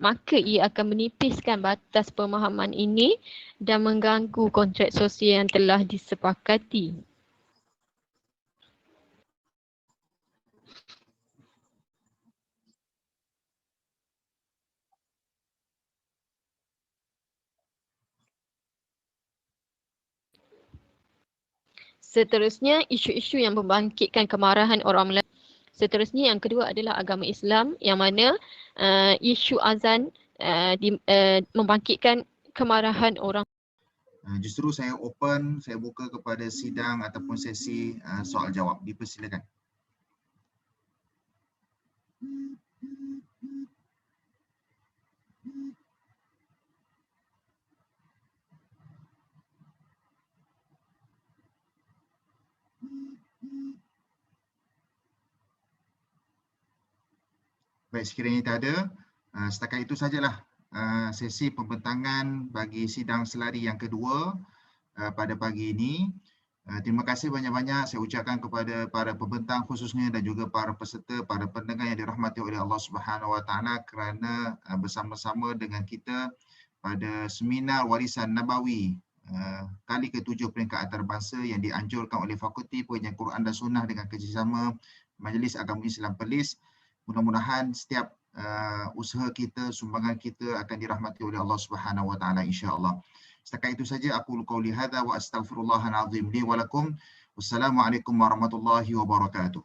maka ia akan menipiskan batas pemahaman ini dan mengganggu kontrak sosial yang telah disepakati. Seterusnya, isu-isu yang membangkitkan kemarahan orang Melayu. Seterusnya, yang kedua adalah agama Islam yang mana isu azan membangkitkan kemarahan orang. Justru saya buka kepada sidang ataupun sesi soal jawab. Dipersilakan. Baik, sekiranya tak ada, setakat itu sajalah sesi pembentangan bagi sidang selari yang kedua pada pagi ini. Terima kasih banyak-banyak saya ucapkan kepada para pembentang khususnya dan juga para peserta, para pendengar yang dirahmati oleh Allah Subhanahu Wa Taala kerana bersama-sama dengan kita pada seminar warisan Nabawi kali ke-7 peringkat antarabangsa yang dianjurkan oleh Fakulti Pengajian Quran dan Sunnah dengan kerjasama Majlis Agama Islam Perlis. Mudah-mudahan setiap usaha kita, sumbangan kita akan dirahmati oleh Allah Subhanahu Wa Taala insya-Allah. Setakat itu saja aku qauli hadza wa astaghfirullahal azim li wa lakum. Wassalamualaikum warahmatullahi wabarakatuh.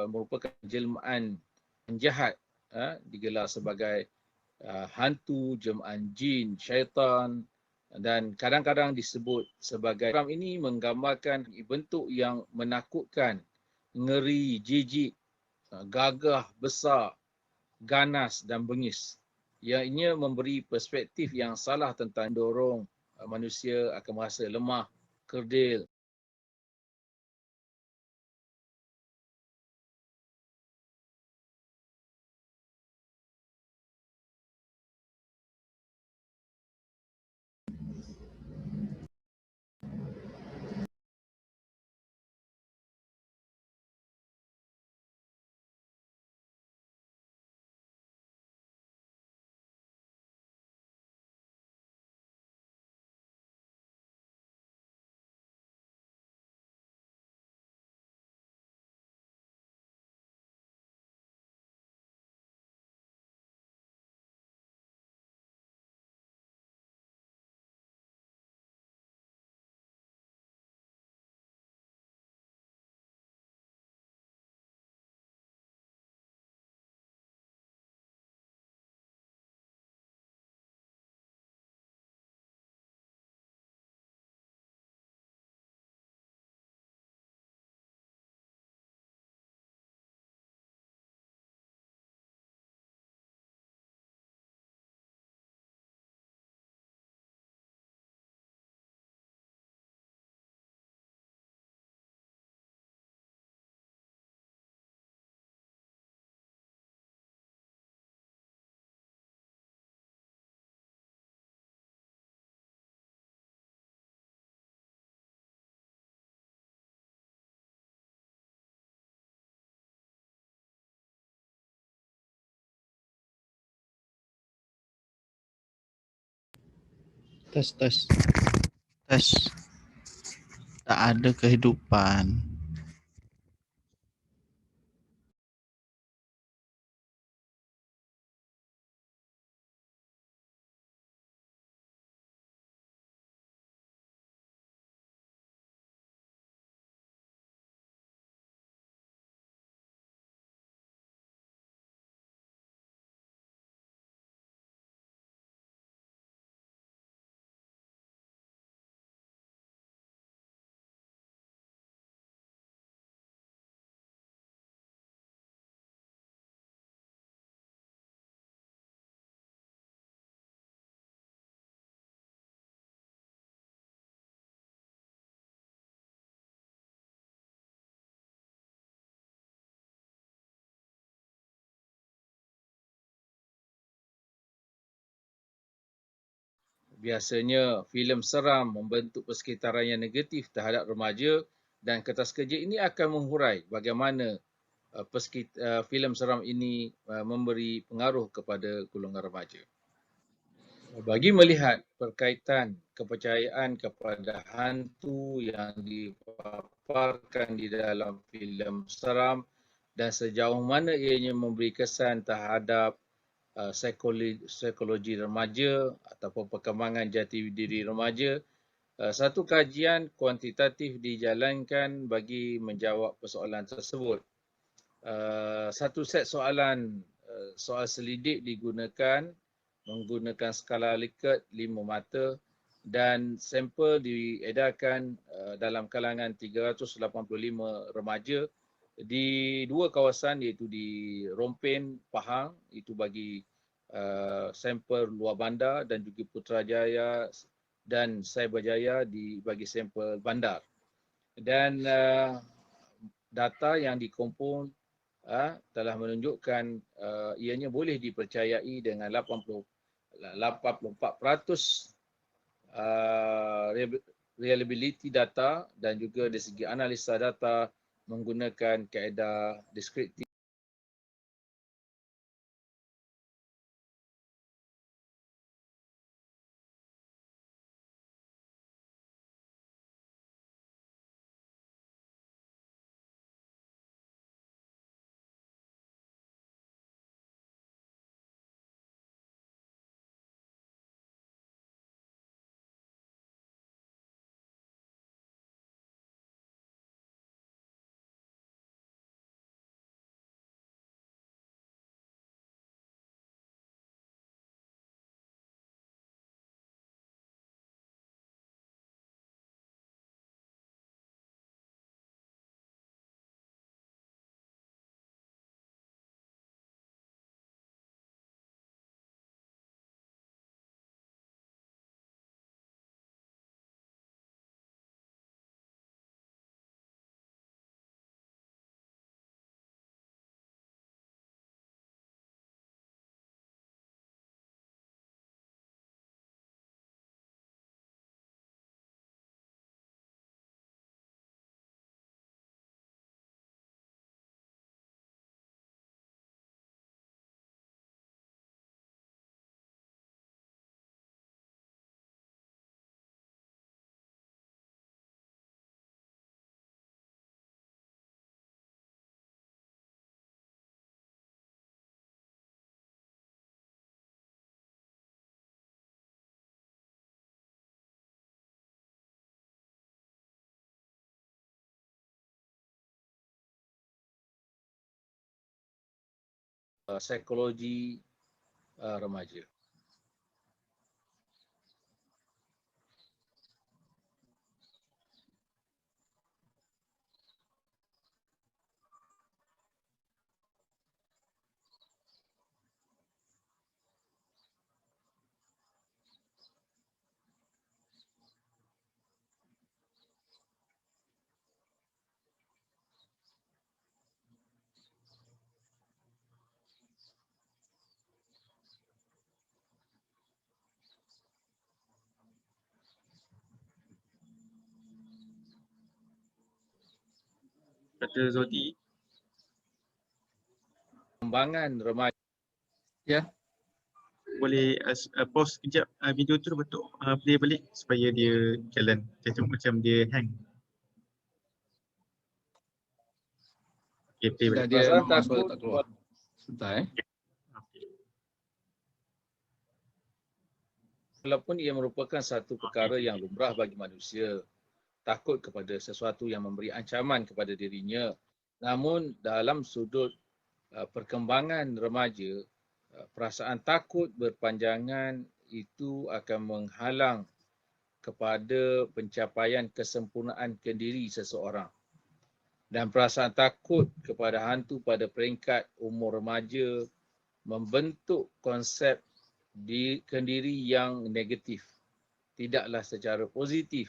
merupakan jelmaan jahat, digelar sebagai hantu, jelmaan jin, syaitan, dan kadang-kadang disebut sebagai program ini menggambarkan bentuk yang menakutkan, ngeri, jijik, gagah, besar, ganas dan bengis. Ianya memberi perspektif yang salah tentang dorong manusia akan merasa lemah, kerdil. Tes, tes, tes. Tak ada kehidupan. Biasanya filem seram membentuk persekitaran yang negatif terhadap remaja dan kertas kerja ini akan menghurai bagaimana filem seram ini memberi pengaruh kepada golongan remaja. Bagi melihat perkaitan kepercayaan kepada hantu yang dipaparkan di dalam filem seram dan sejauh mana ianya memberi kesan terhadap psikologi remaja ataupun perkembangan jati diri remaja, satu kajian kuantitatif dijalankan bagi menjawab persoalan tersebut. Satu set soalan, soal selidik digunakan menggunakan skala Likert 5 mata dan sampel diedarkan dalam kalangan 385 remaja di dua kawasan iaitu di Rompin, Pahang, itu bagi sampel luar bandar, dan juga Putrajaya dan Cyberjaya bagi sampel bandar. Dan data yang dikumpul telah menunjukkan ianya boleh dipercayai dengan 84% reliability data dan juga dari segi analisa data menggunakan kaedah deskriptif. psikologi remaja. Dr. Zodi. Perkembangan remaja. Ya. Boleh pause kejap video tu betul play balik supaya dia jalan. Macam dia hang. Okay, play balik. Dia Perasaan memang suara takut tak keluar. Sebentar walaupun ia merupakan satu perkara yang lumrah bagi manusia, takut kepada sesuatu yang memberi ancaman kepada dirinya. Namun dalam sudut perkembangan remaja, perasaan takut berpanjangan itu akan menghalang kepada pencapaian kesempurnaan kendiri seseorang. Dan perasaan takut kepada hantu pada peringkat umur remaja membentuk konsep kendiri yang negatif, tidaklah secara positif,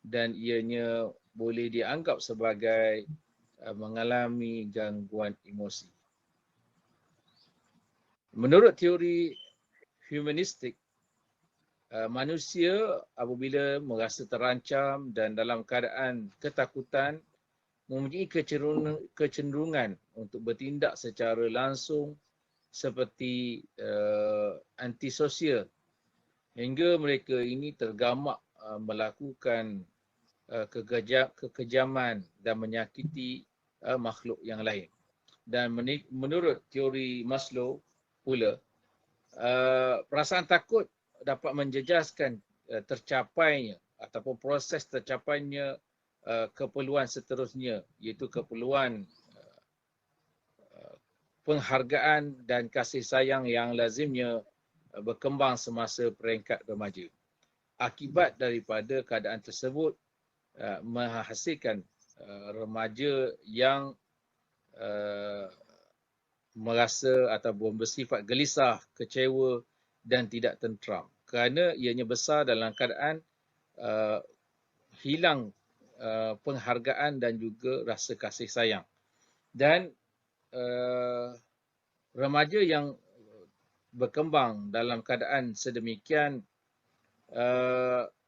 dan ianya boleh dianggap sebagai mengalami gangguan emosi. Menurut teori humanistik, manusia apabila merasa terancam dan dalam keadaan ketakutan mempunyai kecenderungan untuk bertindak secara langsung seperti antisosial, hingga mereka ini tergamak melakukan kekejaman dan menyakiti makhluk yang lain. Dan menurut teori Maslow pula, perasaan takut dapat menjejaskan tercapainya ataupun proses tercapainya keperluan seterusnya, iaitu keperluan penghargaan dan kasih sayang yang lazimnya berkembang semasa peringkat remaja. Akibat daripada keadaan tersebut menghasilkan remaja yang merasa ataupun bersifat gelisah, kecewa dan tidak tenteram kerana ianya besar dalam keadaan hilang penghargaan dan juga rasa kasih sayang. Dan remaja yang berkembang dalam keadaan sedemikian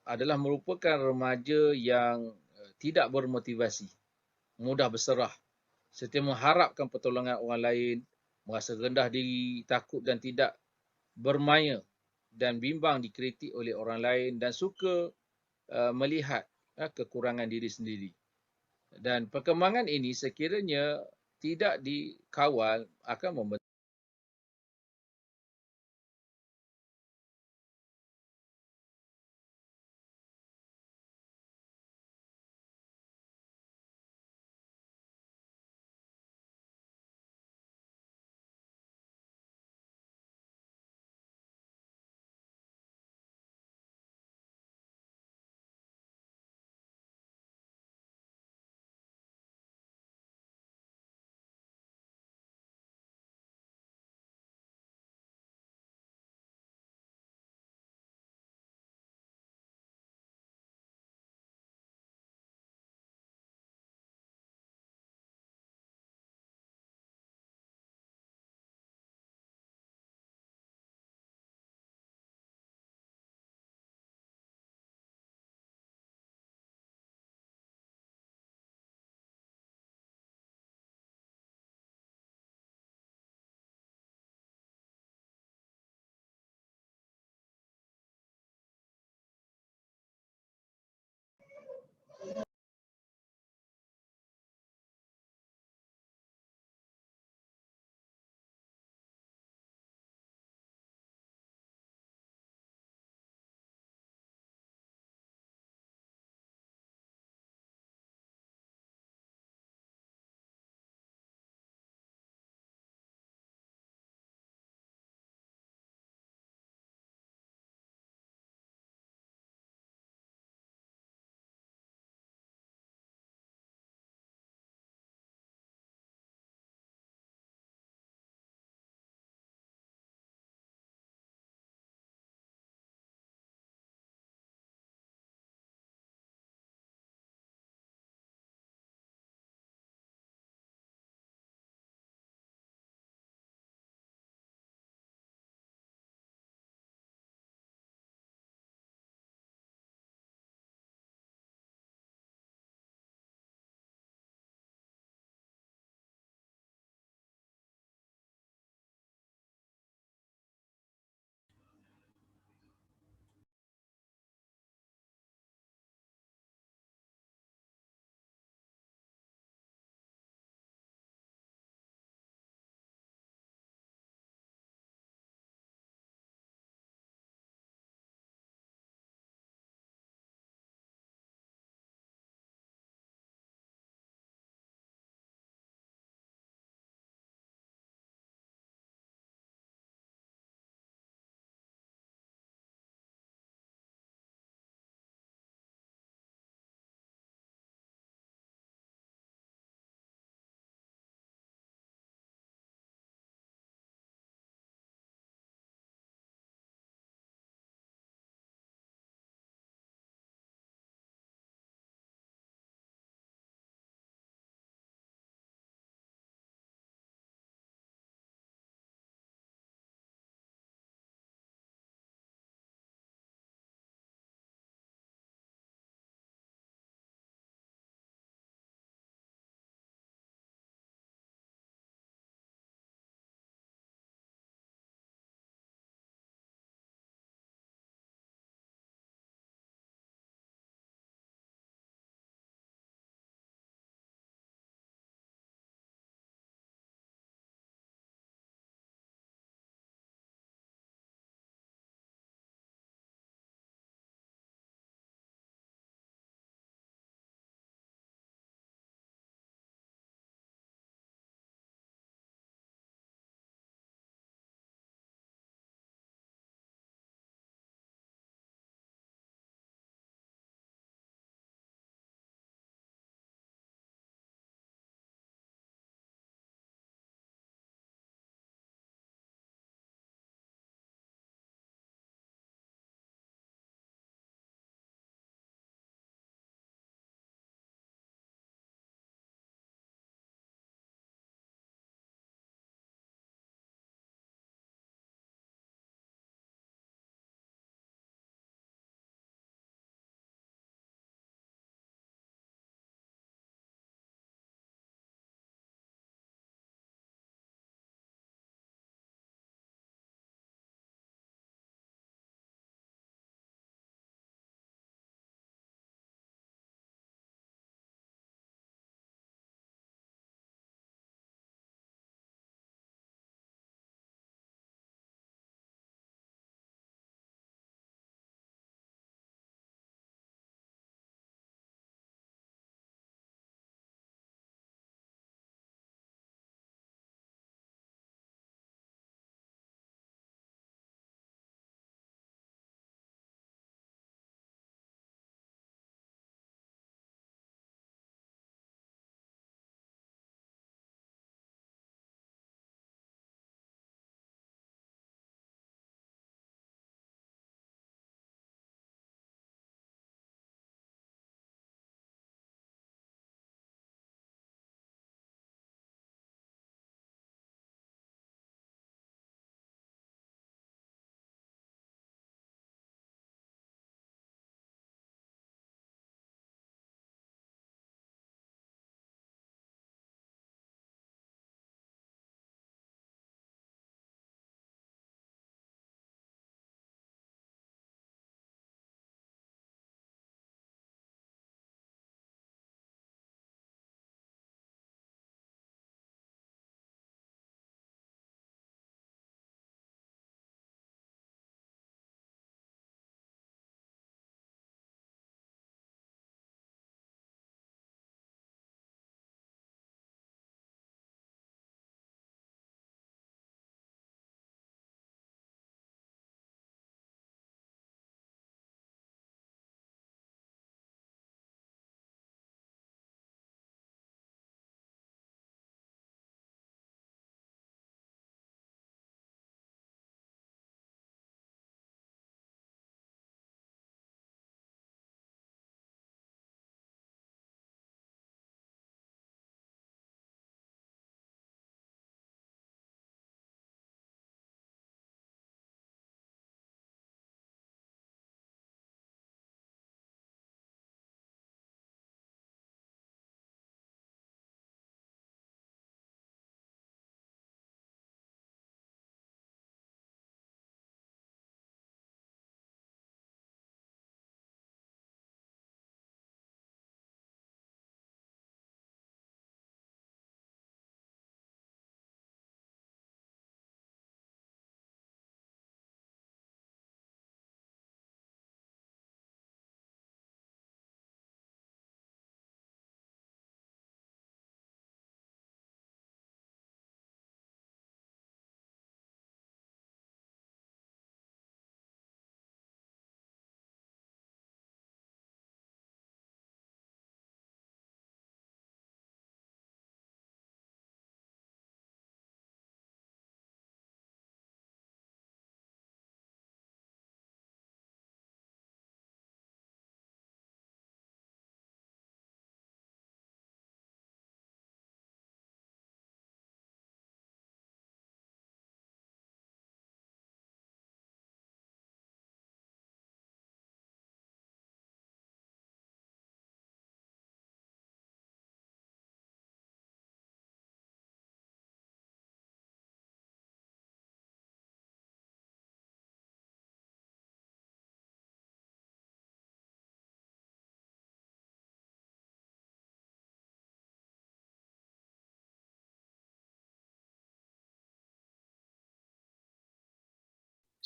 adalah merupakan remaja yang tidak bermotivasi, mudah berserah, setia mengharapkan pertolongan orang lain, merasa rendah diri, takut dan tidak bermaya dan bimbang dikritik oleh orang lain dan suka melihat kekurangan diri sendiri. Dan perkembangan ini sekiranya tidak dikawal akan membentuk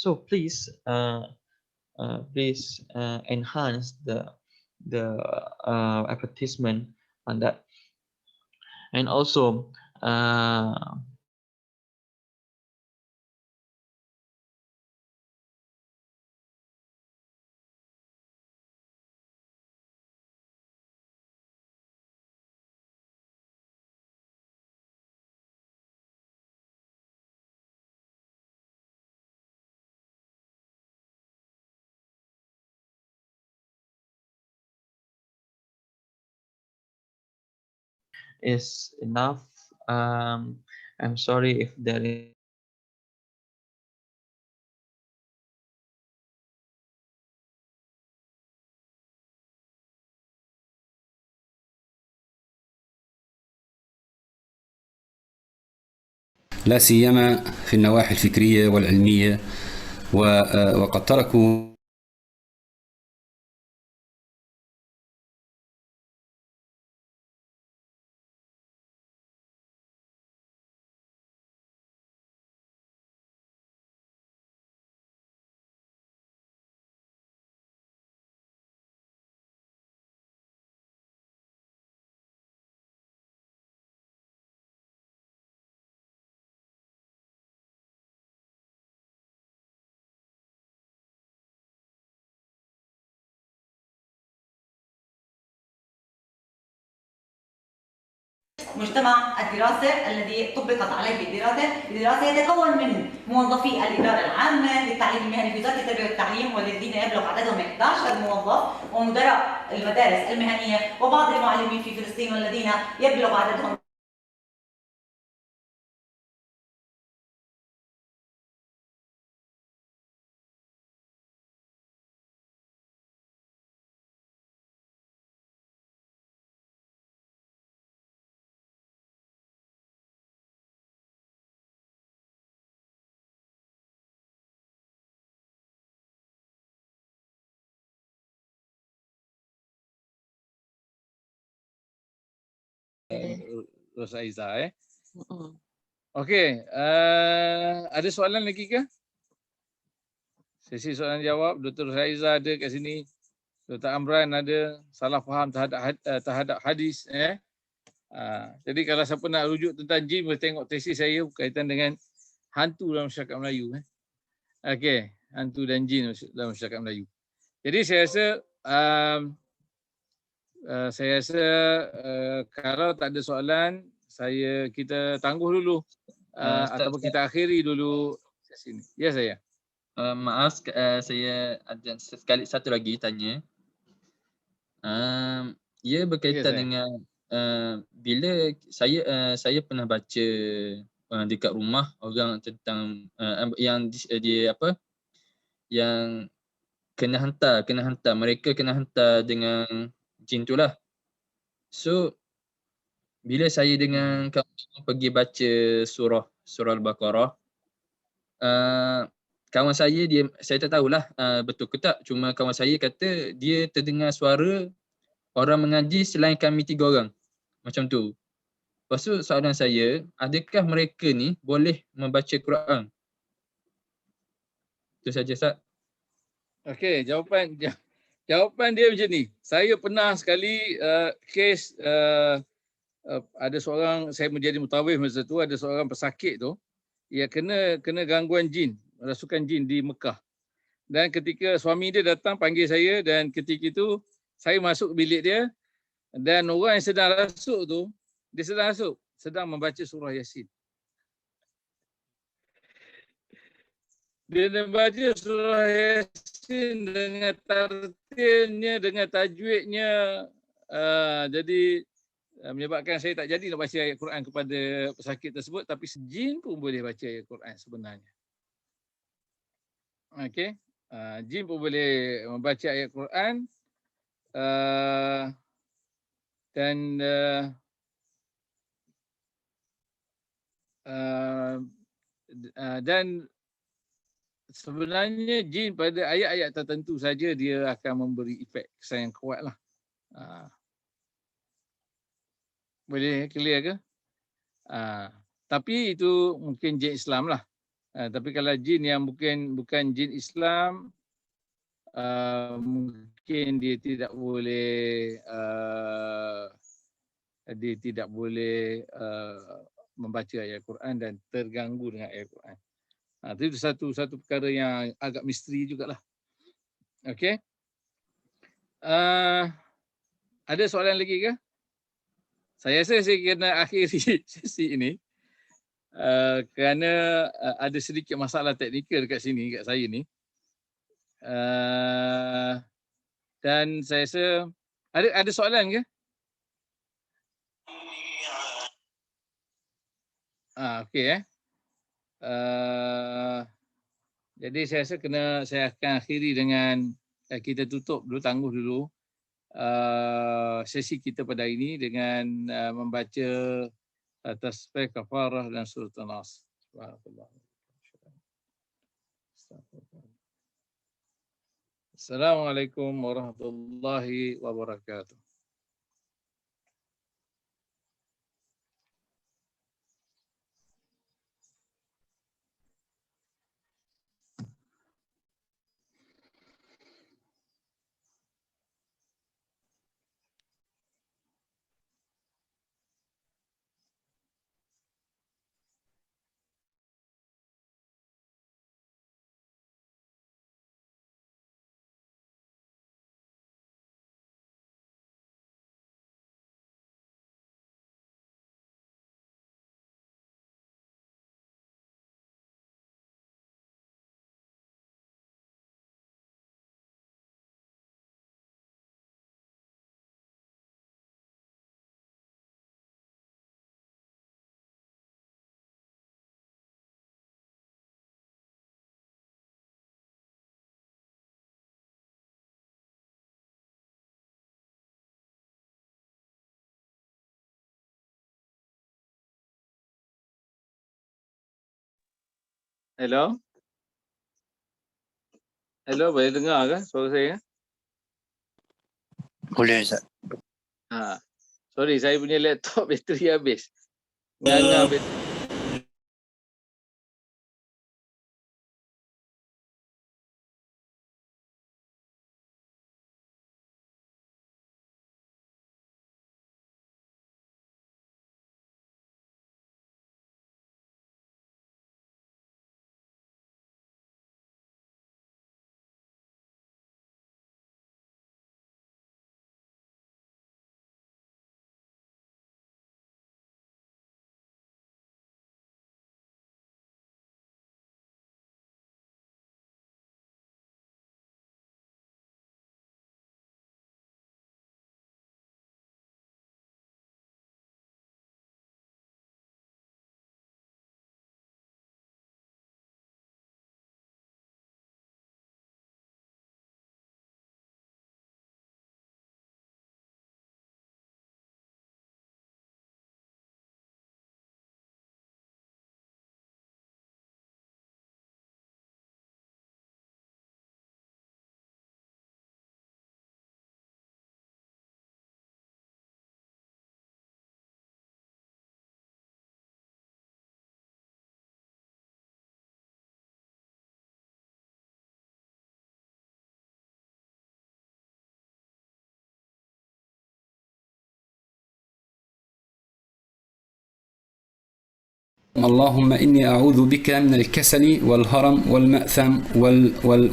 So please enhance the advertisement on that. And also is enough. I'm sorry if there is لا سيما في النواحي الفكرية والعلمية، وقد تركوا مجتمع الدراسة الذي طبقت عليه الدراسة يتكون من موظفي الإدارة العامة للتعليم المهني في وزارة التربية والتعليم، والذين يبلغ عددهم 11 موظف، ومدراء المدارس المهنية، وبعض المعلمين في فلسطين والذين يبلغ عددهم Rosaiza. Okey, ada soalan lagi ke? Sesi soalan jawab, Dr. Rosaiza ada kat sini. Dr. Amran ada, salah faham terhadap hadis. Jadi kalau siapa nak rujuk tentang jin, boleh tengok tesis saya berkaitan dengan hantu dalam masyarakat Melayu. Okey, hantu dan jin dalam masyarakat Melayu. Jadi saya rasa kalau tak ada soalan, kita tangguh dulu ataupun kita akhiri dulu sesi ini. Ya saya. maaf, saya ada sekali satu lagi tanya. Ia berkaitan dengan bila saya pernah baca dekat rumah orang tentang yang dia apa yang kena hantar mereka kena hantar dengan jin tu lah. So bila saya dengan kawan pergi baca surah Al-Baqarah, kawan saya saya tak tahulah betul ke tak, cuma kawan saya kata dia terdengar suara orang mengaji selain kami 3 orang. Macam tu. Lepas tu soalan saya, adakah mereka ni boleh membaca Quran? Itu saja, Ustaz. Okey, jawapan dia macam ni. Saya pernah sekali kes ada seorang, saya menjadi mutawif masa tu, ada seorang pesakit tu, ia kena gangguan jin, rasukan jin di Mekah. Dan ketika suami dia datang panggil saya, dan ketika itu saya masuk ke bilik dia, dan orang yang sedang rasuk tu, dia sedang membaca surah Yasin. Dia membaca surah Yasin dengan tartilnya, dengan tajwidnya. Jadi menyebabkan saya tak jadi nak baca ayat Quran kepada pesakit tersebut, tapi jin pun boleh baca ayat Quran sebenarnya. Okey, jin pun boleh membaca ayat Quran dan sebenarnya jin pada ayat-ayat tertentu saja dia akan memberi efek kesan yang kuat lah. Boleh clear ke? Tapi itu mungkin jin Islam lah. Tapi kalau jin yang bukan jin Islam, mungkin dia tidak boleh membaca ayat Quran dan terganggu dengan ayat Quran. Itu satu perkara yang agak misteri jugalah. Okey. Ada soalan lagi ke? Saya rasa saya kena akhiri sesi ini kerana ada sedikit masalah teknikal dekat sini, kat saya ni. Dan saya rasa ada soalan ke? Okey. Jadi saya rasa saya akan akhiri dengan kita tutup dulu, tangguh dulu sesi kita pada hari ini dengan membaca tasbih, kafarah dan surah An-Nas. Assalamualaikum warahmatullahi wabarakatuh. Hello? Hello, boleh dengar ke suara saya? Boleh, Ustaz. Sorry, saya punya laptop bateri habis. Nganga bateri. اللهم إني أعوذ بك من الكسل والهرم والمأثم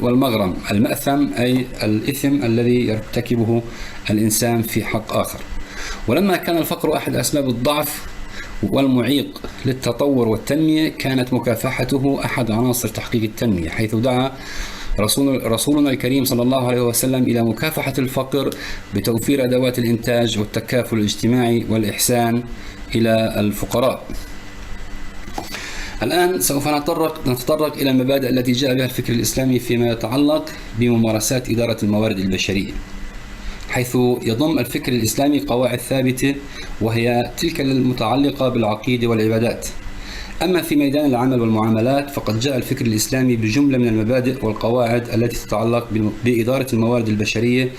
والمغرم. المأثم أي الإثم الذي يرتكبه الإنسان في حق آخر. ولما كان الفقر أحد أسباب الضعف والمعيق للتطور والتنمية، كانت مكافحته أحد عناصر تحقيق التنمية، حيث دعا رسولنا الكريم صلى الله عليه وسلم إلى مكافحة الفقر بتوفير أدوات الإنتاج والتكافل الاجتماعي والإحسان إلى الفقراء. الآن سوف نتطرق إلى المبادئ التي جاء بها الفكر الإسلامي فيما يتعلق بممارسات إدارة الموارد البشرية، حيث يضم الفكر الإسلامي قواعد ثابتة وهي تلك المتعلقة بالعقيدة والعبادات. أما في ميدان العمل والمعاملات فقد جاء الفكر الإسلامي بجملة من المبادئ والقواعد التي تتعلق بإدارة الموارد البشرية.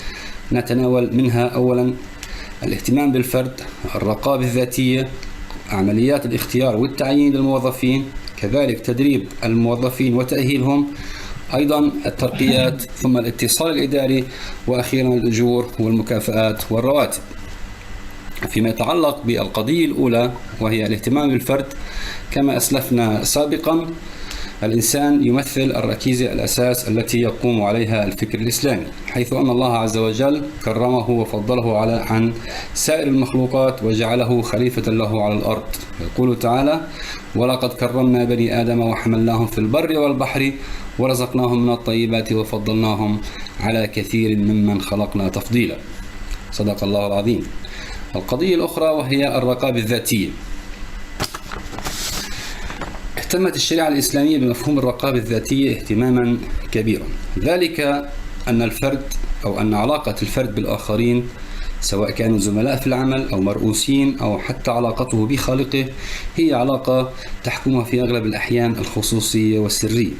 نتناول منها أولا الاهتمام بالفرد، الرقابة الذاتية، عمليات الاختيار والتعيين للموظفين، كذلك تدريب الموظفين وتأهيلهم، أيضا الترقيات، ثم الاتصال الإداري، وأخيرا الأجور والمكافآت والرواتب. فيما يتعلق بالقضية الأولى وهي الاهتمام بالفرد، كما أسلفنا سابقا الإنسان يمثل الركيزة الأساس التي يقوم عليها الفكر الإسلامي، حيث أن الله عز وجل كرمه وفضله عن سائر المخلوقات وجعله خليفة له على الأرض. يقول تعالى: ولقد كرمنا بني آدم وحملناهم في البر والبحر ورزقناهم من الطيبات وفضلناهم على كثير ممن خلقنا تفضيلا. صدق الله العظيم. القضية الأخرى وهي الرقابة الذاتية. اهتمت الشريعة الإسلامية بمفهوم الرقابة الذاتية اهتماما كبيرا، ذلك أن الفرد أو أن علاقة الفرد بالآخرين، سواء كانوا زملاء في العمل أو مرؤوسين أو حتى علاقته بخالقه، هي علاقة تحكمها في أغلب الأحيان الخصوصية والسرية.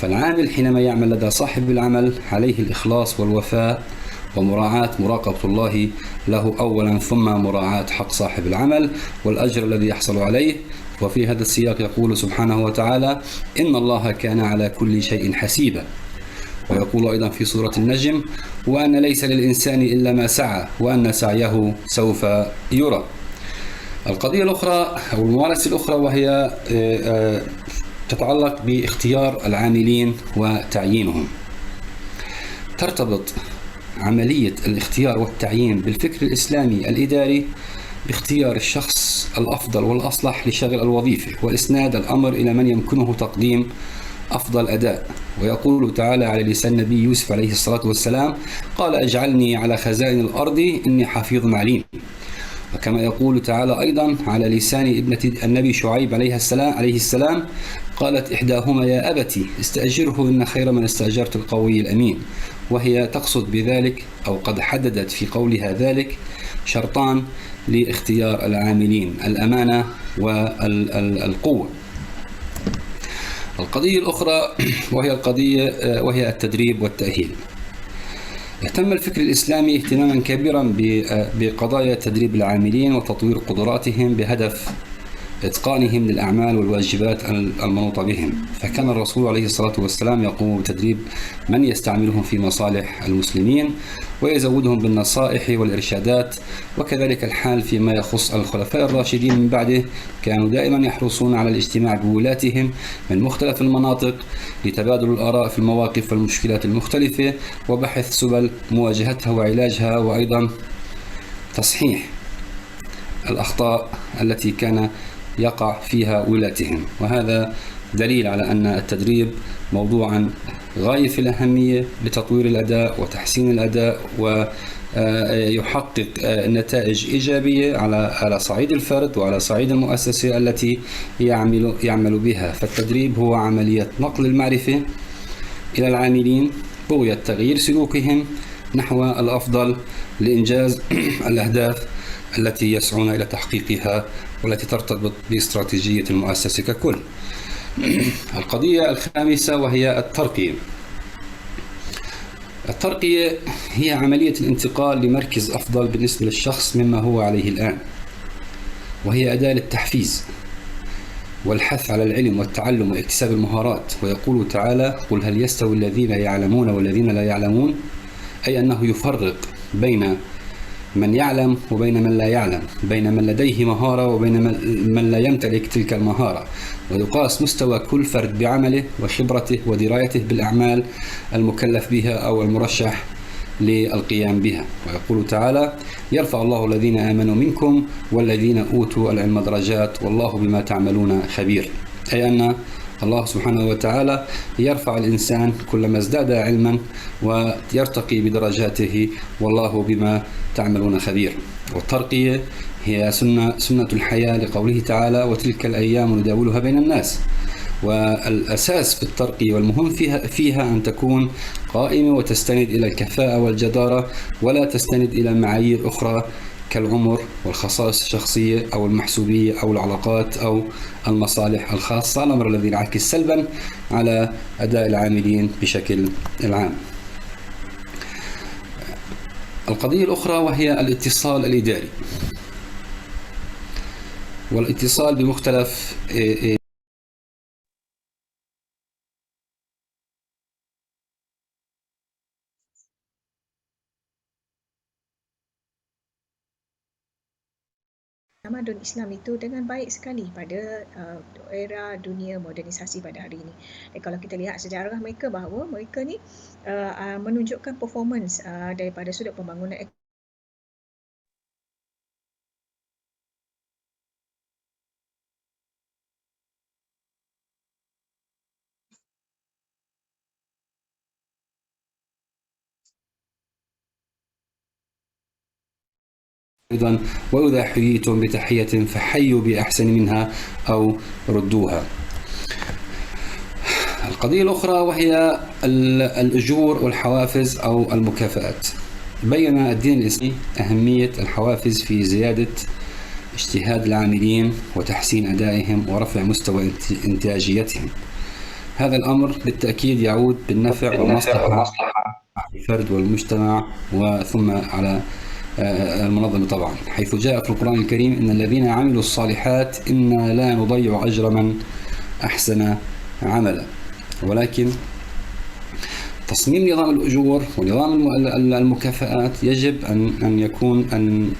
فالعامل حينما يعمل لدى صاحب العمل عليه الإخلاص والوفاء ومراعاة مراقبة الله له أولا، ثم مراعاة حق صاحب العمل والأجر الذي يحصل عليه. وفي هذا السياق يقول سبحانه وتعالى: إن الله كان على كل شيء حسيبا. ويقول أيضا في سورة النجم: وأن ليس للإنسان إلا ما سعى وأن سعيه سوف يرى. القضية الأخرى أو الممارسة الأخرى وهي تتعلق باختيار العاملين وتعيينهم. ترتبط عملية الاختيار والتعيين بالفكر الإسلامي الإداري باختيار الشخص الأفضل والأصلح لشغل الوظيفة وإسناد الأمر إلى من يمكنه تقديم أفضل أداء. ويقول تعالى على لسان النبي يوسف عليه الصلاة والسلام: قال اجعلني على خزائن الأرض إني حفيظ عليم. وكما يقول تعالى أيضا على لسان ابنة النبي شعيب عليه السلام: قالت إحداهما يا أبتي استأجره إن خير من استأجرت القوي الأمين. وهي تقصد بذلك أو قد حددت في قولها ذلك شرطان لاختيار العاملين: الأمانة والقوة. القضية الأخرى وهي التدريب والتأهيل. اهتم الفكر الإسلامي اهتماما كبيرا بقضايا تدريب العاملين وتطوير قدراتهم بهدف إتقانهم للأعمال والواجبات المنوطة بهم. فكان الرسول عليه الصلاة والسلام يقوم بتدريب من يستعملهم في مصالح المسلمين ويزودهم بالنصائح والإرشادات. وكذلك الحال فيما يخص الخلفاء الراشدين من بعده، كانوا دائما يحرصون على الاجتماع بولاتهم من مختلف المناطق لتبادل الآراء في المواقف والمشكلات المختلفة وبحث سبل مواجهتها وعلاجها، وأيضا تصحيح الأخطاء التي كان يقع فيها ولاتهم. وهذا دليل على أن التدريب موضوعا غاية في الأهمية لتطوير الأداء وتحسين الأداء ويحقق نتائج إيجابية على صعيد الفرد وعلى صعيد المؤسسة التي يعمل بها. فالتدريب هو عملية نقل المعرفة إلى العاملين بغية تغيير سلوكهم نحو الأفضل لإنجاز الأهداف التي يسعون إلى تحقيقها والتي ترتبط باستراتيجية المؤسسة ككل. القضية الخامسة وهي الترقية. الترقية هي عملية الانتقال لمركز أفضل بالنسبة للشخص مما هو عليه الآن، وهي أداة للتحفيز والحث على العلم والتعلم واكتساب المهارات. ويقول تعالى: قل هل يستوي الذين يعلمون والذين لا يعلمون، أي أنه يفرق بين من يعلم وبين من لا يعلم، بين من لديه مهارة وبين من لا يمتلك تلك المهارة، ويقاس مستوى كل فرد بعمله وخبرته ودرايته بالأعمال المكلف بها أو المرشح للقيام بها. ويقول تعالى: يرفع الله الذين آمنوا منكم والذين أوتوا العلم درجات والله بما تعملون خبير، أي أن الله سبحانه وتعالى يرفع الإنسان كلما ازداد علما ويرتقي بدرجاته والله بما تعملون خبير. والترقية هي سنة الحياة لقوله تعالى: وتلك الأيام نداولها بين الناس. والأساس في الترقية والمهم فيها أن تكون قائمة وتستند إلى الكفاءة والجدارة ولا تستند إلى معايير أخرى كالعمر والخصائص الشخصية أو المحسوبية أو العلاقات أو المصالح الخاصة، الأمر الذي ينعكس سلبا على أداء العاملين بشكل عام. القضية الأخرى وهي الاتصال الإداري، والاتصال بمختلف tamadun Islam itu dengan baik sekali pada era dunia modernisasi pada hari ini. Dan kalau kita lihat sejarah mereka bahawa mereka ni menunjukkan performance daripada sudut pembangunan أيضا وإذا حييتم بتحية فحيوا بأحسن منها أو ردوها. القضية الأخرى وهي الأجور والحوافز أو المكافآت. بين الدين الإسلامي أهمية الحوافز في زيادة اجتهاد العاملين وتحسين أدائهم ورفع مستوى إنتاجيتهم. هذا الأمر بالتأكيد يعود بالنفع والمصلحة الفرد والمجتمع وثم على المنظمة طبعا، حيث جاء في القرآن الكريم إن الذين عملوا الصالحات إنا لا نضيع أجر من أحسن عملا. ولكن تصميم نظام الأجور ونظام المكافآت يجب أن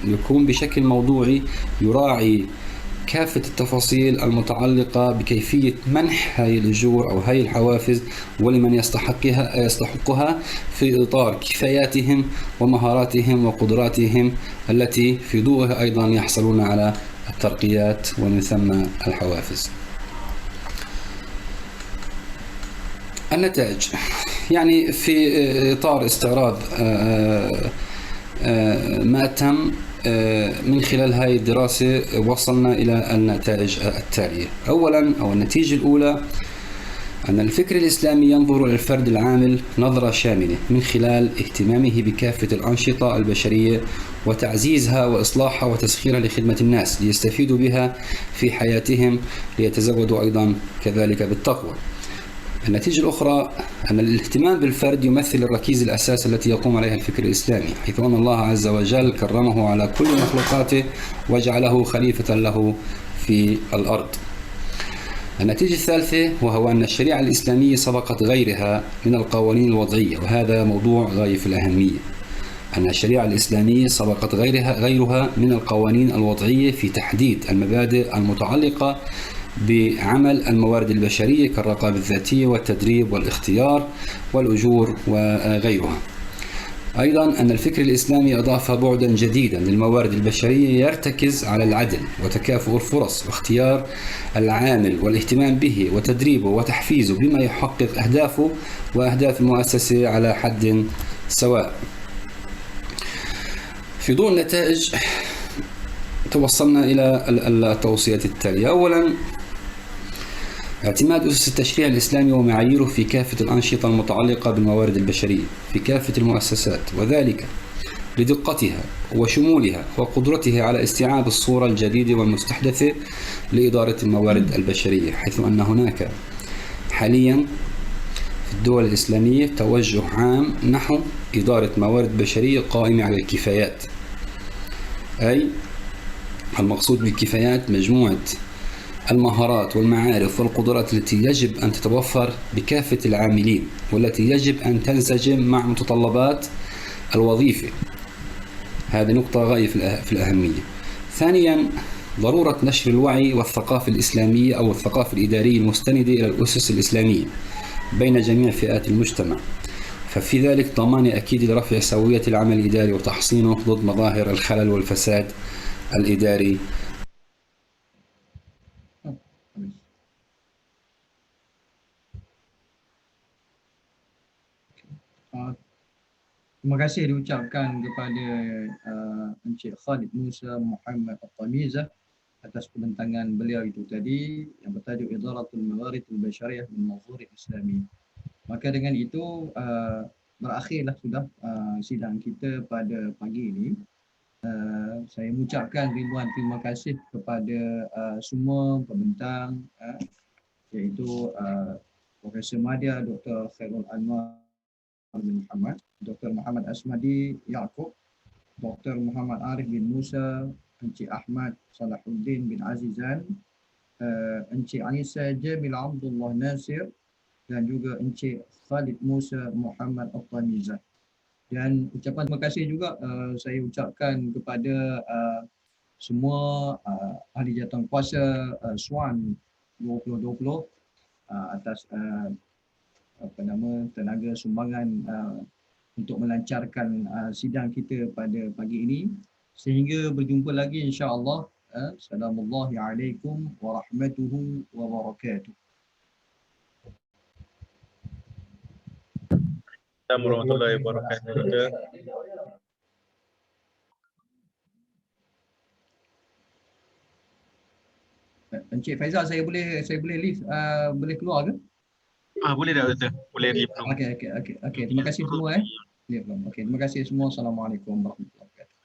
يكون بشكل موضوعي يراعي كافة التفاصيل المتعلقة بكيفية منح هذه الأجور أو هذه الحوافز ولمن يستحقها في إطار كفاياتهم ومهاراتهم وقدراتهم التي في ضوءها أيضا يحصلون على الترقيات ومن ثم الحوافز. النتائج، يعني في إطار استعراض ما تم من خلال هذه الدراسة وصلنا إلى النتائج التالية. أولا أو النتيجة الأولى أن الفكر الإسلامي ينظر إلى الفرد العامل نظرة شاملة من خلال اهتمامه بكافة الأنشطة البشرية وتعزيزها وإصلاحها وتسخيرها لخدمة الناس ليستفيدوا بها في حياتهم ليتزودوا أيضا كذلك بالتقوى. النتيجة الأخرى أن الاهتمام بالفرد يمثل الركيزة الأساس التي يقوم عليها الفكر الإسلامي، حيث أن الله عز وجل كرمه على كل مخلوقاته وجعله خليفة له في الأرض. النتيجة الثالثة وهو أن الشريعة الإسلامية سبقت غيرها من القوانين الوضعية، وهذا موضوع غاية في الأهمية. أن الشريعة الإسلامية سبقت غيرها من القوانين الوضعية في تحديد المبادئ المتعلقة بعمل الموارد البشرية كالرقابة الذاتية والتدريب والاختيار والأجور وغيرها. أيضا أن الفكر الإسلامي أضاف بعدا جديدا للموارد البشرية يرتكز على العدل وتكافؤ الفرص واختيار العامل والاهتمام به وتدريبه وتحفيزه بما يحقق أهدافه وأهداف المؤسسة على حد سواء. في ضوء النتائج توصلنا إلى التوصيات التالية. أولا اعتماد أسس التشريع الإسلامي ومعاييره في كافة الأنشطة المتعلقة بالموارد البشرية في كافة المؤسسات، وذلك لدقتها وشمولها وقدرتها على استيعاب الصورة الجديدة والمستحدثة لإدارة الموارد البشرية، حيث أن هناك حاليا في الدول الإسلامية توجه عام نحو إدارة موارد بشرية قائمة على الكفايات، أي المقصود بالكفايات مجموعة المهارات والمعارف والقدرات التي يجب أن تتوفر بكافة العاملين والتي يجب أن تنسجم مع متطلبات الوظيفة. هذه نقطة غاية في الأهمية. ثانيا ضرورة نشر الوعي والثقافة الإسلامية أو الثقافة الإدارية المستندة إلى الأسس الإسلامية بين جميع فئات المجتمع، ففي ذلك ضمان أكيد لرفع سوية العمل الإداري وتحصينه ضد مظاهر الخلل والفساد الإداري. Terima kasih diucapkan kepada Encik Khalid Musa Muhammad At-Tamizah atas pembentangan beliau itu tadi yang bertajuk Idaratul Mawarid Al-Bashariyah min Manzur Islami. Maka dengan itu berakhirlah sudah sidang kita pada pagi ini. Saya mengucapkan ribuan terima kasih kepada semua pembentang iaitu Profesor Madya Dr. Khairul Anwar bin Muhammad, Dr. Muhammad Asmadi Yaakob, Dr. Muhammad Arif bin Musa, Encik Ahmad Salahuddin bin Azizan, Encik Anissa Jamil Abdullah Nasir dan juga Encik Khalid Musa Muhammad At-Tamizah. Dan ucapan terima kasih juga saya ucapkan kepada semua ahli jawatan kuasa SWAN 2020 atas tenaga sumbangan untuk melancarkan sidang kita pada pagi ini. Sehingga berjumpa lagi insya-Allah. Assalamualaikum warahmatullahi wabarakatuh. Assalamualaikum warahmatullahi wabarakatuh. Encik Faizal, saya boleh leave, boleh keluar ke? Boleh dah Doktor. Boleh leave room. Okey. Terima kasih semua Leave room. Okey, terima kasih semua. Assalamualaikum warahmatullahi wabarakatuh.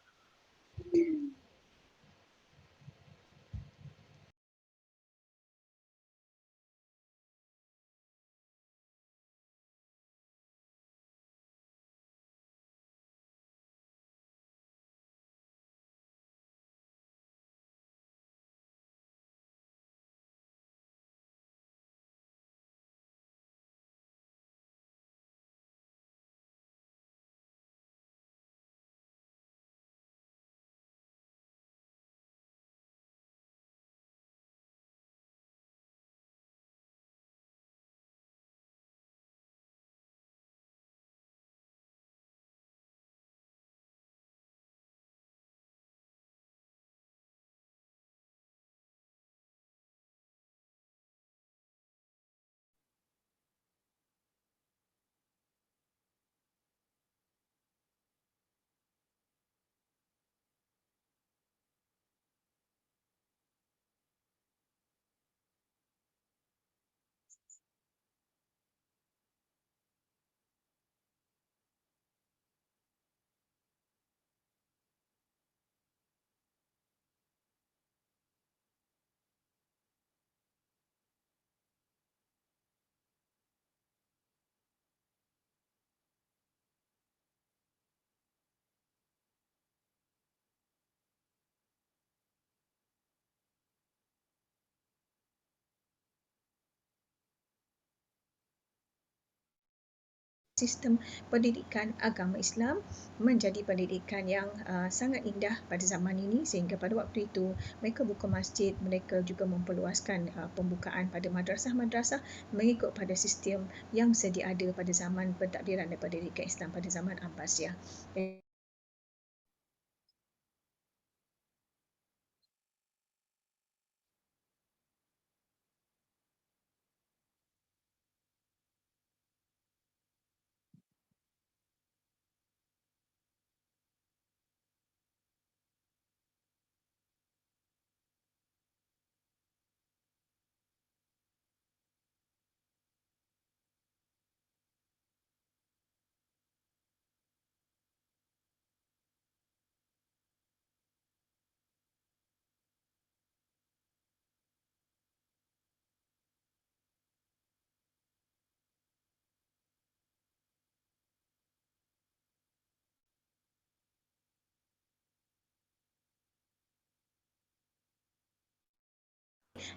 Sistem pendidikan agama Islam menjadi pendidikan yang sangat indah pada zaman ini, sehingga pada waktu itu mereka buka masjid, mereka juga memperluaskan pembukaan pada madrasah-madrasah mengikut pada sistem yang sedia ada pada zaman pentadbiran dan pendidikan Islam pada zaman Abbasiyah.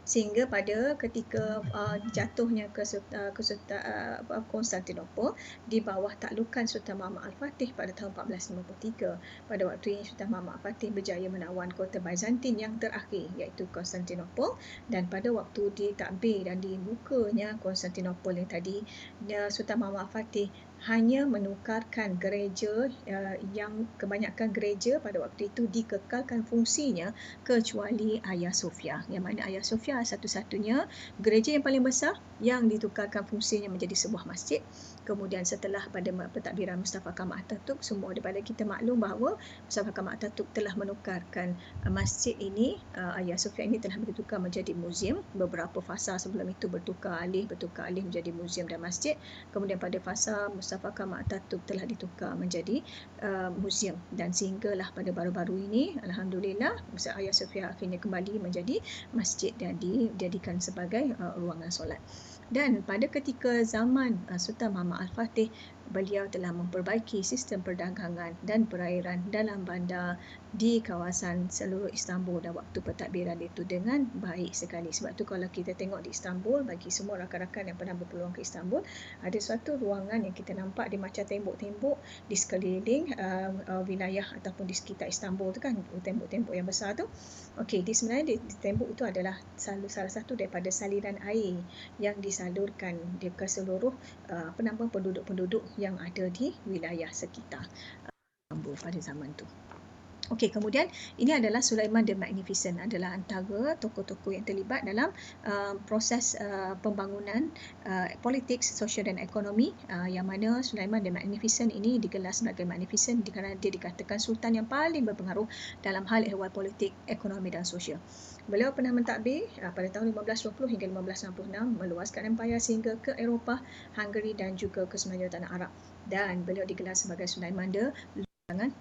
Sehingga pada ketika jatuhnya Konstantinopel di bawah taklukan Sultan Muhammad Al-Fatih pada tahun 1453, pada waktu ini Sultan Muhammad Al-Fatih berjaya menawan kota Byzantin yang terakhir iaitu Konstantinopel, dan pada waktu ditadbir dan dibukanya Konstantinopel yang tadi, Sultan Muhammad Al-Fatih hanya menukarkan gereja yang kebanyakan gereja pada waktu itu dikekalkan fungsinya kecuali Hagia Sophia, yang mana Hagia Sophia satu-satunya gereja yang paling besar yang ditukarkan fungsinya menjadi sebuah masjid. Kemudian setelah pada pentadbiran Mustafa Kamal Atatürk, semua daripada kita maklum bahawa Mustafa Kamal Atatürk telah menukarkan masjid ini, Hagia Sophia ini telah ditukar menjadi muzium. Beberapa fasa sebelum itu bertukar alih menjadi muzium dan masjid. Kemudian pada fasa Mustafa Kamal Atatürk telah ditukar menjadi muzium, dan sehinggalah pada baru-baru ini alhamdulillah Hagia Sophia akhirnya kembali menjadi masjid dan dijadikan sebagai ruangan solat. Dan pada ketika zaman Sultan Muhammad Al-Fatih, beliau telah memperbaiki sistem perdagangan dan perairan dalam bandar di kawasan seluruh Istanbul dan waktu pentadbiran itu dengan baik sekali. Sebab tu kalau kita tengok di Istanbul, bagi semua rakan-rakan yang pernah berpeluang ke Istanbul, ada suatu ruangan yang kita nampak dia macam tembok-tembok di sekeliling wilayah ataupun di sekitar Istanbul tu kan, tembok-tembok yang besar tu. Okey, sebenarnya di tembok itu adalah salah satu daripada saliran air yang disalurkan ke seluruh penduduk-penduduk yang ada di wilayah sekitar Istanbul pada zaman tu. Okey, kemudian ini adalah Sulaiman the Magnificent, adalah antara tokoh-tokoh yang terlibat dalam proses pembangunan politik, sosial dan ekonomi, yang mana Sulaiman the Magnificent ini digelar sebagai Magnificent kerana dia dikatakan sultan yang paling berpengaruh dalam hal ehwal politik, ekonomi dan sosial. Beliau pernah mentadbir pada tahun 1520 hingga 1566, meluaskan empayar sehingga ke Eropah, Hungary dan juga ke semenanjung tanah Arab, dan beliau digelar sebagai Sulaiman the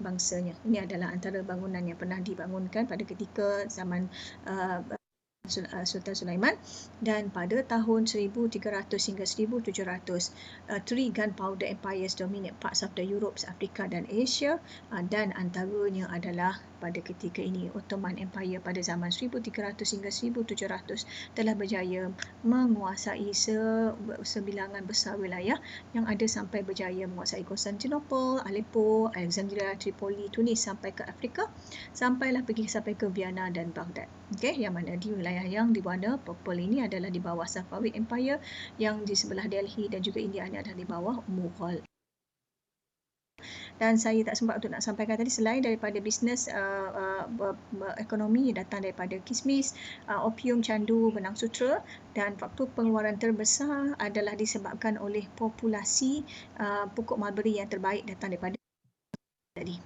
bangsanya. Ini adalah antara bangunan yang pernah dibangunkan pada ketika zaman Sultan Sulaiman, dan pada tahun 1300 hingga 1700 three gunpowder empires dominate parts of the Europe, Afrika dan Asia, dan antaranya adalah pada ketika ini Ottoman Empire pada zaman 1300 hingga 1700 telah berjaya menguasai sebilangan besar wilayah yang ada sampai berjaya menguasai Constantinople, Aleppo, Alexandria, Tripoli, Tunis sampai ke Afrika, sampailah pergi sampai ke Vienna dan Baghdad. Okey, yang mana di wilayah yang di warna purple ini adalah di bawah Safavid Empire, yang di sebelah Delhi dan juga India ini adalah di bawah Mughal. Dan saya tak sempat untuk nak sampaikan tadi, selain daripada bisnes ekonomi yang datang daripada kismis, opium, candu, benang sutera, dan faktor pengeluaran terbesar adalah disebabkan oleh populasi pokok mulberry yang terbaik datang daripada tadi.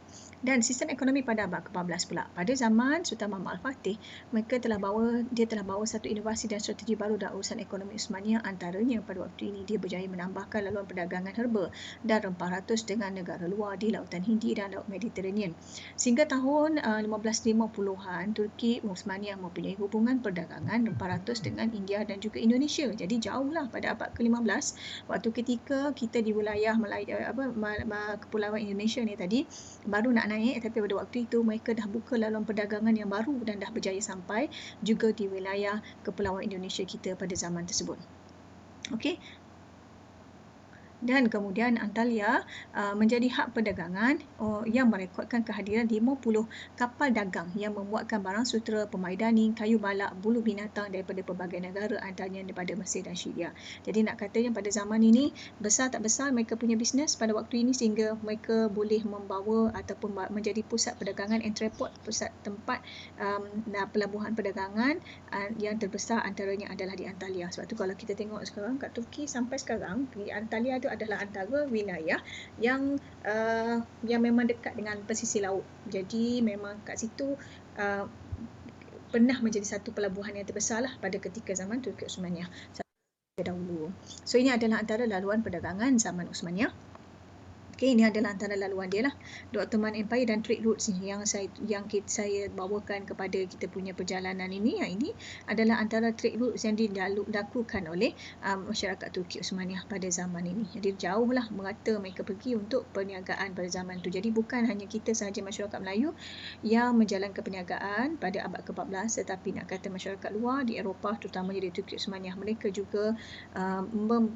Dan sistem ekonomi pada abad ke-14 pula. Pada zaman Sultan Muhammad Al-Fatih, dia telah bawa satu inovasi dan strategi baru dalam urusan ekonomi Uthmaniyah. Antaranya pada waktu ini dia berjaya menambahkan laluan perdagangan herba dan rempah ratus dengan negara luar di Lautan Hindi dan Laut Mediterranean. Sehingga tahun 1550-an, Turki Uthmaniyah mempunyai hubungan perdagangan rempah ratus dengan India dan juga Indonesia. Jadi jauhlah pada abad ke-15, waktu ketika kita di wilayah Kepulauan Indonesia ni tadi baru nak naik, tapi pada waktu itu mereka dah buka laluan perdagangan yang baru dan dah berjaya sampai juga di wilayah Kepulauan Indonesia kita pada zaman tersebut. Okey. Dan kemudian Antalya menjadi hub perdagangan yang merekodkan kehadiran 50 kapal dagang yang membuatkan barang sutera, pemaidani, kayu balak, bulu binatang daripada pelbagai negara, antaranya daripada Mesir dan Syria. Jadi nak katanya pada zaman ini, besar tak besar mereka punya bisnes pada waktu ini sehingga mereka boleh membawa ataupun menjadi pusat perdagangan, entrepot, pusat tempat pelabuhan perdagangan yang terbesar antaranya adalah di Antalya. Sebab tu kalau kita tengok sekarang kat Turki sampai sekarang, di Antalya tu adalah antara wilayah yang memang dekat dengan pesisir laut. Jadi memang kat situ pernah menjadi satu pelabuhan yang terbesar lah pada ketika zaman Turki Uthmaniyah dahulu. So ini adalah antara laluan perdagangan zaman Uthmaniyah. Okey, ini adalah antara laluan dia lah, The Ottoman Empire dan trade routes yang saya bawakan kepada kita punya perjalanan ini. Yang ini adalah antara trade routes yang dilakukan oleh masyarakat Turki Uthmaniyah pada zaman ini. Jadi jauhlah merata mereka pergi untuk perniagaan pada zaman itu. Jadi bukan hanya kita sahaja masyarakat Melayu yang menjalankan perniagaan pada abad ke-14, tetapi nak kata masyarakat luar di Eropah, terutamanya di Turki Uthmaniyah, mereka juga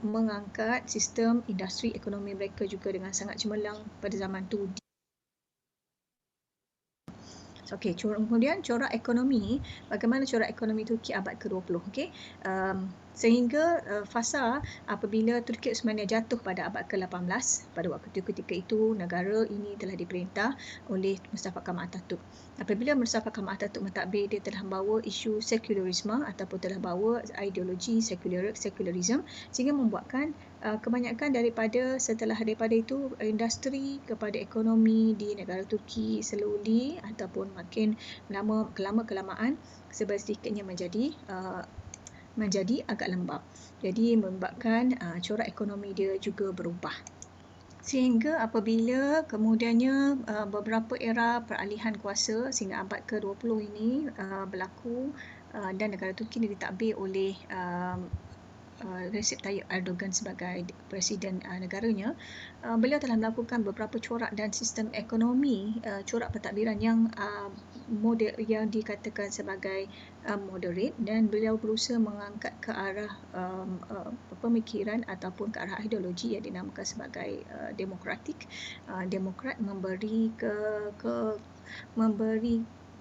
mengangkat sistem industri ekonomi mereka juga dengan sangat cemerlang pada zaman tu. Okey, kemudian corak ekonomi, bagaimana corak ekonomi Turki abad ke-20? Okey, sehingga fasa apabila Turki Uthmaniyah jatuh pada abad ke-18, pada waktu ketika itu negara ini telah diperintah oleh Mustafa Kemal Atatürk. Apabila Mustafa Kemal Atatürk mentadbir, dia telah membawa isu sekularisme ataupun telah bawa ideologi sekularisme, sehingga membuatkan kebanyakan setelah daripada itu industri kepada ekonomi di negara Turki slowly ataupun makin kelama-kelamaan sedikitnya menjadi agak lembab. Jadi menyebabkan corak ekonomi dia juga berubah. Sehingga apabila kemudiannya beberapa era peralihan kuasa sehingga abad ke-20 ini berlaku dan negara Turki ini ditadbir oleh Recep Tayyip Erdogan sebagai presiden negaranya, beliau telah melakukan beberapa corak dan sistem ekonomi, corak pentadbiran yang yang dikatakan sebagai moderate, dan beliau berusaha mengangkat ke arah pemikiran ataupun ke arah ideologi yang dinamakan sebagai demokratik. Demokrat memberi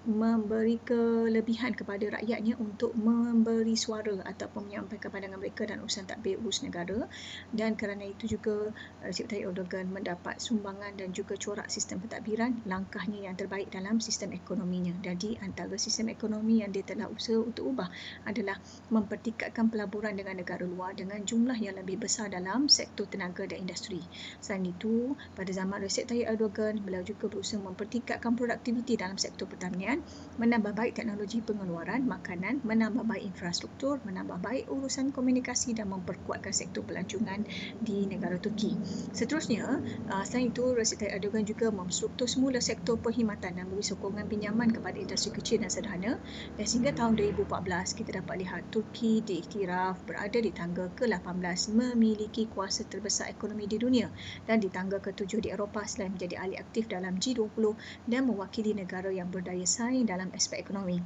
memberi kelebihan kepada rakyatnya untuk memberi suara ataupun menyampaikan pandangan mereka dan urusan tadbir urus negara, dan kerana itu juga Recep Tayyip Erdogan mendapat sumbangan dan juga corak sistem pentadbiran, langkahnya yang terbaik dalam sistem ekonominya. Jadi antara sistem ekonomi yang dia telah usaha untuk ubah adalah mempertingkatkan pelaburan dengan negara luar dengan jumlah yang lebih besar dalam sektor tenaga dan industri. Selain itu, pada zaman Recep Tayyip Erdogan, beliau juga berusaha mempertingkatkan produktiviti dalam sektor pertanian, menambah baik teknologi pengeluaran makanan, menambah baik infrastruktur, menambah baik urusan komunikasi dan memperkuatkan sektor pelancongan di negara Turki. Seterusnya, selain itu, Recep Tayyip Erdogan juga memstruktur semula sektor perkhidmatan dan beri sokongan pinjaman kepada industri kecil dan sederhana, dan sehingga tahun 2014 kita dapat lihat Turki diiktiraf berada di tangga ke-18 memiliki kuasa terbesar ekonomi di dunia dan di tangga ke-7 di Eropah selain menjadi ahli aktif dalam G20 dan mewakili negara yang berdaya saing dalam aspek ekonomi.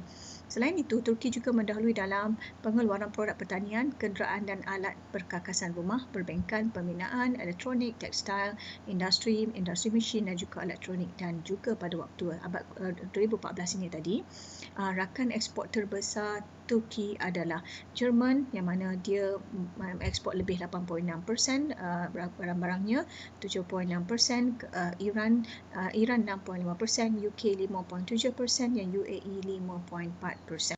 Selain itu, Turki juga mendahului dalam pengeluaran produk pertanian, kenderaan dan alat perkakasan rumah, perbankan, pembinaan, elektronik, tekstil, industri mesin dan juga elektronik. Dan juga pada waktu abad 2014 ini tadi, rakan ekspor terbesar Turki adalah Jerman, yang mana dia ekspor lebih 8.6% barang-barangnya, 7.6%, Iran 6.5%, UK 5.7% dan UAE 5.4%.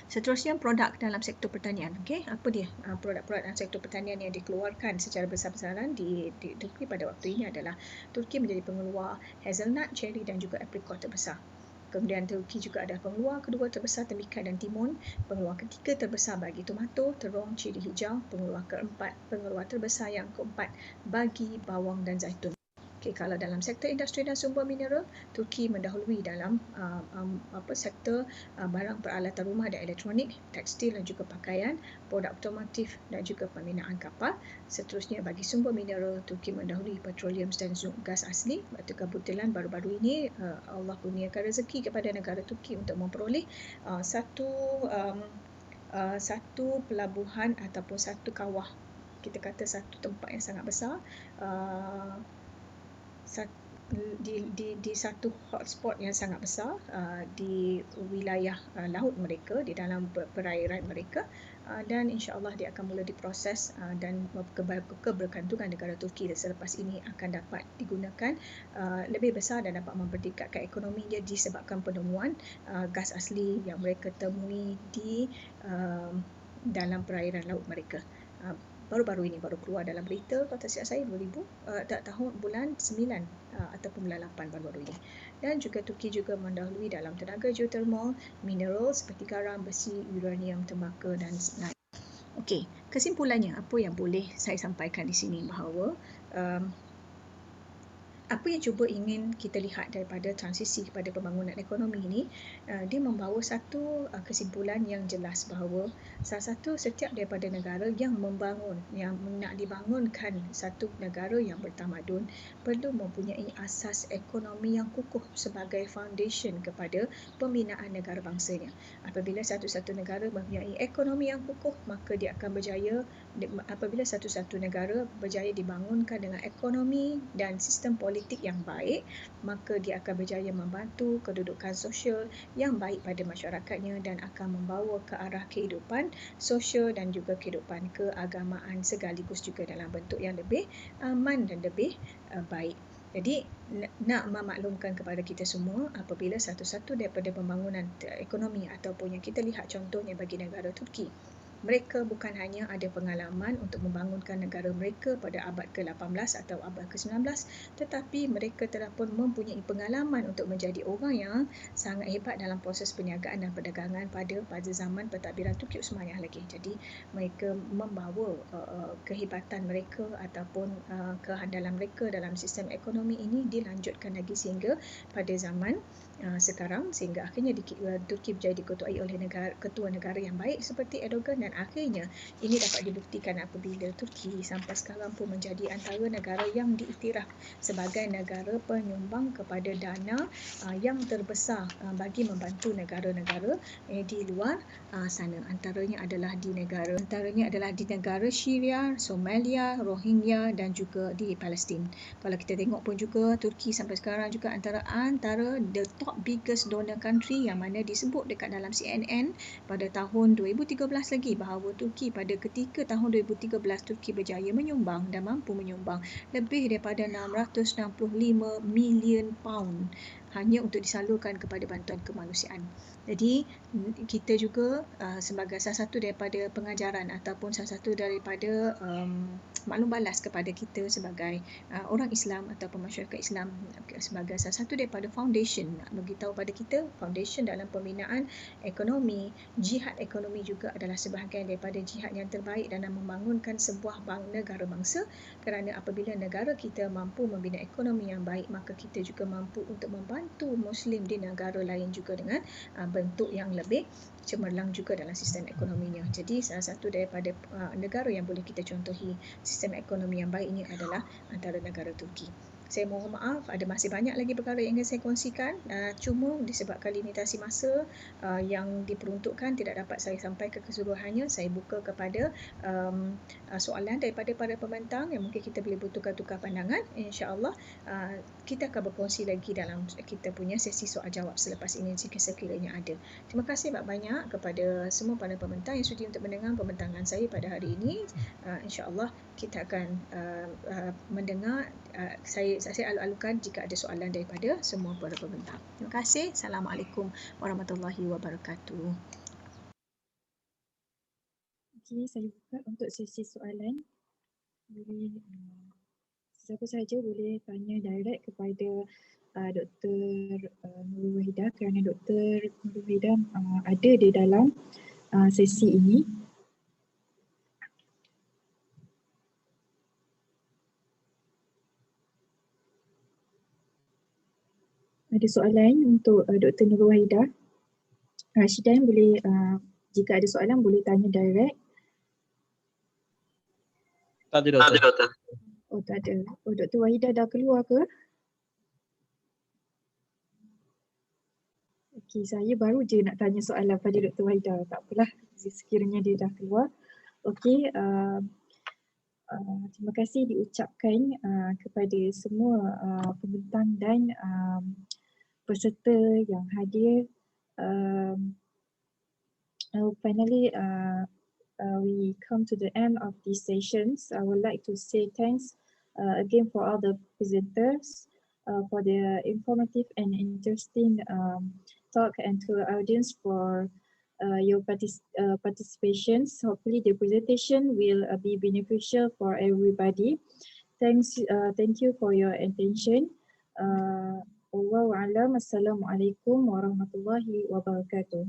Seterusnya, produk dalam sektor pertanian. Okey, apa dia produk-produk dalam sektor pertanian yang dikeluarkan secara besar-besaran di Turki pada waktu ini adalah Turki menjadi pengeluar hazelnut, cherry dan juga aprikot terbesar. Kemudian Turki juga ada pengeluar kedua terbesar temikat dan timun, pengeluar ketiga terbesar bagi tomato, terong, cili hijau, pengeluar terbesar yang keempat bagi bawang dan zaitun. Okay, kalau dalam sektor industri dan sumber mineral, Turki mendahului dalam sektor barang peralatan rumah dan elektronik, tekstil dan juga pakaian, produk otomotif dan juga pembinaan kapal. Seterusnya, bagi sumber mineral, Turki mendahului petroleum dan gas asli. Batu kabutilan baru-baru ini Allah kurniakan rezeki kepada negara Turki untuk memperoleh satu pelabuhan ataupun satu kawah, kita kata satu tempat yang sangat besar, di satu hotspot yang sangat besar di wilayah laut mereka, di dalam perairan mereka, dan insya-Allah dia akan mula diproses dan kebergantungan negara Turki selepas ini akan dapat digunakan lebih besar dan dapat mempertingkatkan ekonominya disebabkan penemuan gas asli yang mereka temui di dalam perairan laut mereka. Baru-baru ini baru keluar dalam berita, kata siap saya, tahun bulan 9 ataupun bulan 8 baru-baru ini. Dan juga Turki juga mendahului dalam tenaga geothermal, mineral seperti garam, besi, uranium, tembaga dan lain. Okey, kesimpulannya apa yang boleh saya sampaikan di sini bahawa apa yang cuba ingin kita lihat daripada transisi kepada pembangunan ekonomi ini, dia membawa satu kesimpulan yang jelas bahawa setiap daripada negara yang membangun, yang nak dibangunkan satu negara yang bertamadun perlu mempunyai asas ekonomi yang kukuh sebagai foundation kepada pembinaan negara bangsanya. Apabila satu-satu negara mempunyai ekonomi yang kukuh, maka dia akan berjaya. Apabila satu-satu negara berjaya dibangunkan dengan ekonomi dan sistem politik yang baik, maka dia akan berjaya membantu kedudukan sosial yang baik pada masyarakatnya dan akan membawa ke arah kehidupan sosial dan juga kehidupan keagamaan sekaligus juga dalam bentuk yang lebih aman dan lebih baik. Jadi nak memaklumkan kepada kita semua, apabila satu-satu daripada pembangunan ekonomi ataupun yang kita lihat contohnya bagi negara Turki, mereka bukan hanya ada pengalaman untuk membangunkan negara mereka pada abad ke-18 atau abad ke-19, tetapi mereka telah pun mempunyai pengalaman untuk menjadi orang yang sangat hebat dalam proses perniagaan dan perdagangan pada zaman pentadbiran Turki Utsmaniyah lagi. Jadi mereka membawa kehebatan mereka ataupun kehandalan mereka dalam sistem ekonomi ini dilanjutkan lagi sehingga pada zaman sekarang, sehingga akhirnya Turki menjadi diketuai oleh ketua negara yang baik seperti Erdogan, dan dan akhirnya ini dapat dibuktikan apabila Turki sampai sekarang pun menjadi antara negara yang diiktiraf sebagai negara penyumbang kepada dana yang terbesar bagi membantu negara-negara di luar sana. Antaranya adalah di negara Syria, Somalia, Rohingya dan juga di Palestin. Kalau kita tengok pun juga Turki sampai sekarang juga antara the top biggest donor country yang mana disebut dekat dalam CNN pada tahun 2013 lagi bahawa Turki pada ketika tahun 2013 Turki berjaya menyumbang dan mampu menyumbang lebih daripada 665 million pound hanya untuk disalurkan kepada bantuan kemanusiaan. Jadi kita juga sebagai salah satu daripada pengajaran ataupun salah satu daripada maklum balas kepada kita sebagai orang Islam ataupun masyarakat Islam sebagai salah satu daripada foundation, nak beritahu pada kita foundation dalam pembinaan ekonomi, jihad ekonomi juga adalah sebahagian daripada jihad yang terbaik dalam membangunkan sebuah negara bangsa, kerana apabila negara kita mampu membina ekonomi yang baik maka kita juga mampu untuk membantu Muslim di negara lain juga dengan bentuk yang lebih cemerlang juga dalam sistem ekonominya. Jadi salah satu daripada negara yang boleh kita contohi sistem ekonomi yang baik ini adalah antara negara Turki. Saya mohon maaf, ada masih banyak lagi perkara yang ingin saya kongsikan, cuma disebabkan limitasi masa yang diperuntukkan tidak dapat saya sampaikan keseluruhannya. Saya buka kepada soalan daripada para pembentang yang mungkin kita boleh bertukar-tukar pandangan. InsyaAllah kita akan berkongsi lagi dalam kita punya sesi soal jawab selepas ini jika sekiranya ada. Terima kasih banyak kepada semua para pembentang yang sudi untuk mendengar pembentangan saya pada hari ini. InsyaAllah kita akan mendengar. Saya alu-alukan jika ada soalan daripada semua para pembentang. Terima kasih. Assalamualaikum warahmatullahi wabarakatuh. Okey, saya buka untuk sesi soalan. Boleh siapa sahaja boleh tanya direct kepada Dr. Nurul Wahidah kerana Dr. Nurul Wahidah ada di dalam sesi ini. Ada soalan untuk Dr. Nurul Wahidah. Rashidan boleh, jika ada soalan boleh tanya direct. Tak ada, Doktor. Oh, tak ada. Oh, Dr. Wahidah dah keluar ke? Okey, saya baru je nak tanya soalan pada Dr. Wahidah. Tak apalah, sekiranya dia dah keluar. Okey, terima kasih diucapkan kepada semua pembentang dan peserta yang hadir. Finally, we come to the end of these sessions. I would like to say thanks again for all the presenters for their informative and interesting talk, and to the audience for your participations. Hopefully the presentation will be beneficial for everybody. Thank you for your attention. Wallahu a'lam. Assalamualaikum warahmatullahi wabarakatuh.